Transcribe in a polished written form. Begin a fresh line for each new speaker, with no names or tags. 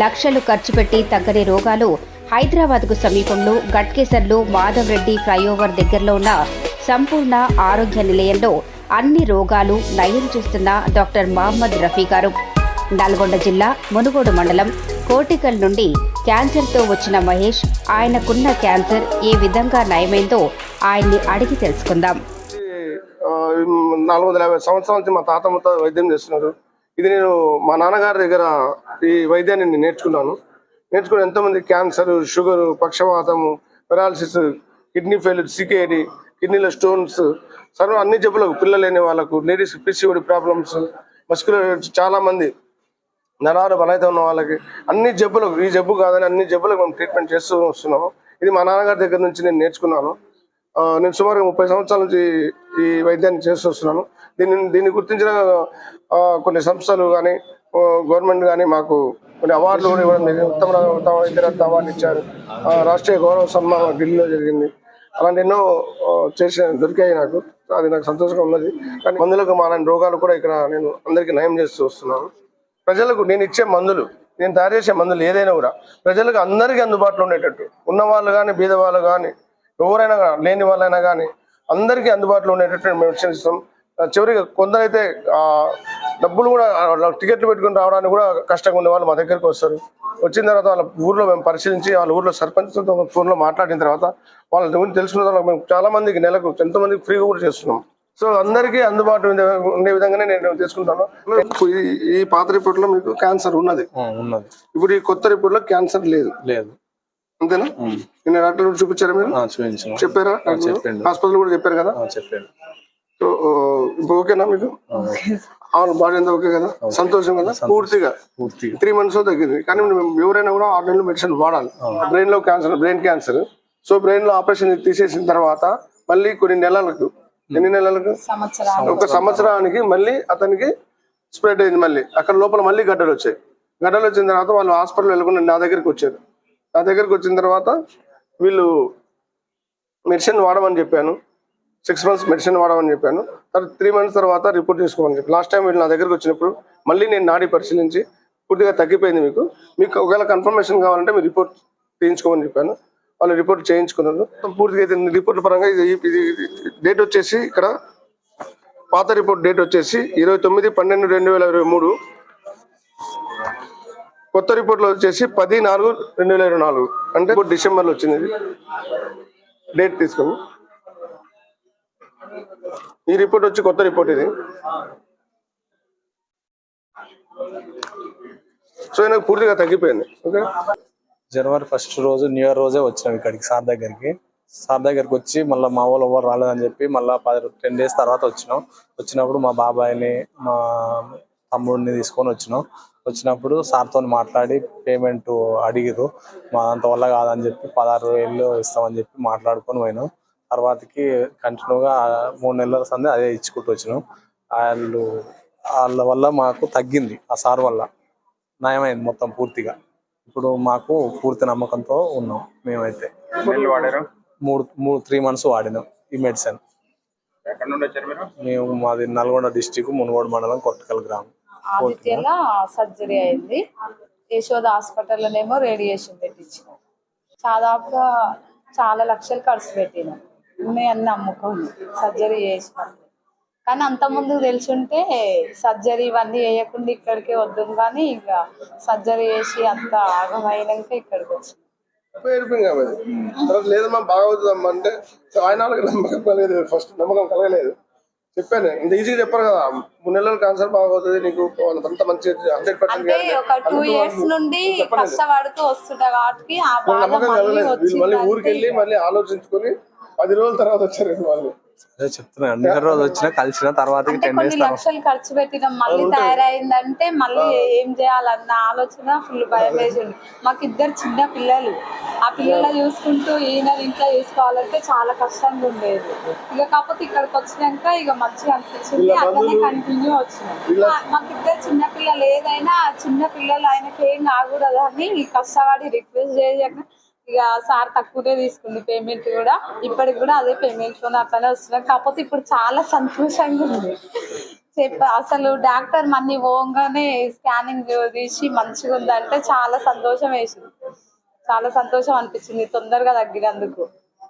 లక్షలు ఖర్చు పెట్టి తగ్గని రోగాలు హైదరాబాద్కు సమీపంలో గట్కేసర్లో మాధవ్ రెడ్డి ఫ్లైఓవర్ దగ్గరలో ఉన్న సంపూర్ణ ఆరోగ్య నిలయంలో అన్ని రోగాలు నయం చేస్తున్న డాక్టర్ మహమ్మద్ రఫీ గారు. నల్గొండ జిల్లా మునుగోడు మండలం కోటికల్ నుండి క్యాన్సర్తో వచ్చిన మహేష్ ఆయనకున్న క్యాన్సర్ ఏ విధంగా నయమైందో ఆయన్ని అడిగి తెలుసుకుందాం.
450 సంవత్సరాల నుంచి మా తాత ముత్త వైద్యం చేస్తున్నారు. ఇది నేను మా నాన్నగారి దగ్గర ఈ వైద్యాన్ని నేను నేర్చుకుని ఎంతోమంది క్యాన్సర్, షుగర్, పక్షవాతము, పెరాలసిస్, కిడ్నీ ఫెయిల్యూర్, సికేడి, కిడ్నీలో స్టోన్స్, సర్వ అన్ని జబ్బులకు, పిల్లలు లేని వాళ్ళకు, లేడీస్ పిసిఓడి ప్రాబ్లమ్స్, మస్కులర్ చాలా మంది నరాలు బలైతే ఉన్న వాళ్ళకి అన్ని జబ్బులకు, ఈ జబ్బు కాదని అన్ని జబ్బులకు మేము ట్రీట్మెంట్ చేస్తూ వస్తున్నాము. ఇది మా నాన్నగారి దగ్గర నుంచి నేను నేర్చుకున్నాను. నేను సుమారుగా 30 సంవత్సరాల నుంచి ఈ వైద్యాన్ని చేస్తూ వస్తున్నాను. దీన్ని గుర్తించిన కొన్ని సంస్థలు కానీ గవర్నమెంట్ కానీ మాకు కొన్ని అవార్డులు కూడా ఇవ్వడం జరిగింది. ఉత్తమ వైద్యరత్న అవార్డు ఇచ్చారు. రాష్ట్రీయ గౌరవ సన్మానం ఢిల్లీలో జరిగింది. అలాంటి ఎన్నో దొరికాయి నాకు. అది నాకు సంతోషంగా ఉన్నది. కానీ మందులకు మాలని రోగాలు కూడా ఇక్కడ నేను అందరికీ నయం చేస్తూ వస్తున్నాను. ప్రజలకు నేను ఇచ్చే మందులు, నేను తయారు చేసే మందులు ఏదైనా కూడా ప్రజలకు అందరికీ అందుబాటులో ఉండేటట్టు, ఉన్నవాళ్ళు కానీ బీదవాళ్ళు కానీ ఎవరైనా లేని వాళ్ళైనా కానీ అందరికీ అందుబాటులో ఉండేటట్టు మెడిసిన్ ఇస్తాం. చివరిగా కొందరైతే డబ్బులు కూడా టికెట్లు పెట్టుకుని రావడానికి కూడా కష్టంగా ఉండే వాళ్ళు మా దగ్గరికి వస్తారు. వచ్చిన తర్వాత వాళ్ళ ఊర్లో మేము పరిశీలించి వాళ్ళ ఊర్లో సర్పంచ్తో ఫోన్లో మాట్లాడిన తర్వాత వాళ్ళ గురించి తెలుసుకున్న తర్వాత మేము చాలా మందికి నెలకు ఎంతోమందికి ఫ్రీగా కూడా చేస్తున్నాం. సో అందరికీ అందుబాటు ఉండే విధంగానే నేను తీసుకుంటాను. ఈ పాత రిపోర్ట్లో మీకు క్యాన్సర్ ఉన్నది. ఇప్పుడు ఈ కొత్త రిపోర్ట్లో క్యాన్సర్ లేదు. అంతేనా? నిన్న డాక్టర్ చూపించారా మీరు? చెప్పారా? హాస్పిటల్ కూడా చెప్పారు కదా? సో ఇప్పుడు ఓకేనా మీకు? అవును, బాడీ అంతా ఓకే కదా? సంతోషం కదా? పూర్తిగా 3 months తగ్గింది. కానీ ఎవరైనా కూడా 6 నెలలు మెడిసిన్ వాడాలి. బ్రెయిన్ లో cancer, brain cancer. So brain లో ఆపరేషన్ తీసేసిన తర్వాత మళ్ళీ కొన్ని నెలలకు, ఎన్ని నెలలకు, 1 సంవత్సరానికి మళ్ళీ అతనికి స్ప్రెడ్ అయింది. మళ్ళీ అక్కడ లోపల మళ్ళీ గడ్డలు వచ్చాయి. గడ్డలు వచ్చిన తర్వాత వాళ్ళు హాస్పిటల్ వెళ్ళకుండా నా దగ్గరికి వచ్చారు. నా దగ్గరికి వచ్చిన తర్వాత వీళ్ళు మెడిసిన్ వాడమని చెప్పాను. 6 months మెడిసిన్ వాడమని చెప్పాను. తర్వాత 3 months తర్వాత రిపోర్ట్ తీసుకోమని చెప్పి లాస్ట్ టైం వీళ్ళు నా దగ్గరికి వచ్చినప్పుడు మళ్ళీ నేను నాడి పరిశీలించి పూర్తిగా తగ్గిపోయింది. మీకు ఒకవేళ కన్ఫర్మేషన్ కావాలంటే మీరు రిపోర్ట్ చేయించుకోమని చెప్పాను. వాళ్ళు రిపోర్ట్ చేయించుకున్నారు. పూర్తిగా అయితే రిపోర్ట్ పరంగా ఇది డేట్ వచ్చేసి ఇక్కడ పాత రిపోర్ట్ డేట్ వచ్చేసి 29/12/2023. కొత్త రిపోర్ట్లో వచ్చేసి 10/4/2024. అంటే ఇప్పుడు డిసెంబర్లో వచ్చింది. డేట్ తీసుకుని ఈ రిపోర్ట్ వచ్చి కొత్త రిపోర్ట్ ఇది. సో నాకు పూర్తిగా తగ్గిపోయింది. ఓకే,
జనవరి 1st రోజు న్యూ ఇయర్ రోజే వచ్చినాం ఇక్కడికి సార్ దగ్గరికి వచ్చి మళ్ళీ మా వాళ్ళు ఎవరు రాలేదని చెప్పి మళ్ళీ 10 days తర్వాత వచ్చినప్పుడు మా బాబాయ్ని, మా తమ్ముడిని తీసుకొని వచ్చినప్పుడు సార్తో మాట్లాడి పేమెంట్ అడిగిరు. మా అంత వల్ల కాదని చెప్పి 16,000 ఇస్తామని చెప్పి మాట్లాడుకొని పోయినాం. తర్వాతకి కంటిన్యూగా 3 నెలల సంది అదే ఇచ్చుకుంటూ వచ్చినాం. వాళ్ళ వల్ల మాకు తగ్గింది. ఆ సార్ వల్ల నయమైంది మొత్తం పూర్తిగా. ఇప్పుడు మాకు పూర్తి నమ్మకంతో ఉన్నాం. మేమైతే 3 months వాడినాం ఈ మెడిసిన్. మేము మాది నల్గొండ డిస్టిక్, మునుగోడు మండలం, కొట్టకల్ గ్రామం.
ఆదిత్యలో సర్జరీ అయింది. యశోద హాస్పిటల్లోనేమో రేడియేషన్ పెట్టించినాం. దాదాపుగా చాలా లక్షలు ఖర్చు పెట్టినాం. ఉన్నాయన్నీ అమ్ముకోండి సర్జరీ చేసినాం. కానీ అంత ముందుకు తెలుసుంటే సర్జరీ ఇవన్నీ వేయకుండా ఇక్కడికే వద్దాం. కానీ ఇక సర్జరీ చేసి అంత ఆగమైనాక ఇక్కడికి వచ్చినాం.
లేదమ్మా బాగా అవుతుందమ్మా అంటే ఆయన నమ్మకం కలగలేదు. ఫస్ట్ నమ్మకం కలగలేదు. చెప్పాను, ఇంత ఈజీగా చెప్పారు కదా, 3 నెలలు క్యాన్సర్ బాగవుతుంది నీకు, అంత మంచి 100%
ఒక 2 years నుండి కష్టపడుతూ వస్తుంటా కాబట్టి ఆ
నమ్మకం కలగలేదు. వీళ్ళు మళ్ళీ ఊరికి వెళ్ళి మళ్ళీ ఆలోచించుకొని 10 రోజుల తర్వాత వచ్చారు వాళ్ళు.
చెప్తున్నా రోజు వచ్చినా కలిసిన తర్వాత
కొన్ని లక్షలు ఖర్చు పెట్టినాం. మళ్ళీ తయారైందంటే మళ్ళీ ఏం చేయాలన్న ఆలోచన ఫుల్ భయం వేసింది. మాకు 2 చిన్న పిల్లలు. ఆ పిల్లలు చూసుకుంటూ ఈయన ఇంట్లో చూసుకోవాలంటే చాలా కష్టంగా ఉండేది. ఇక కాకపోతే ఇక్కడికి వచ్చినాక ఇక మంచిగా అనిపించింది. అట్లనే కంటిన్యూ వచ్చినాం. మాకు 2 చిన్న పిల్లలు. ఏదైనా చిన్న పిల్లలు ఆయనకి ఏం కాకూడదు అని కష్టపడి రిక్వెస్ట్ చేయక ఇక సార్ తక్కువనే తీసుకుంది పేమెంట్ కూడా. ఇప్పటికి కూడా అదే పేమెంట్ అట్లనే వస్తున్నాం. కాకపోతే ఇప్పుడు చాలా సంతోషంగా ఉంది. అసలు డాక్టర్ మన్ని పోగానే స్కానింగ్ తీసి మంచిగా ఉందంటే చాలా సంతోషం వేసింది, చాలా సంతోషం అనిపించింది తొందరగా తగ్గినందుకు.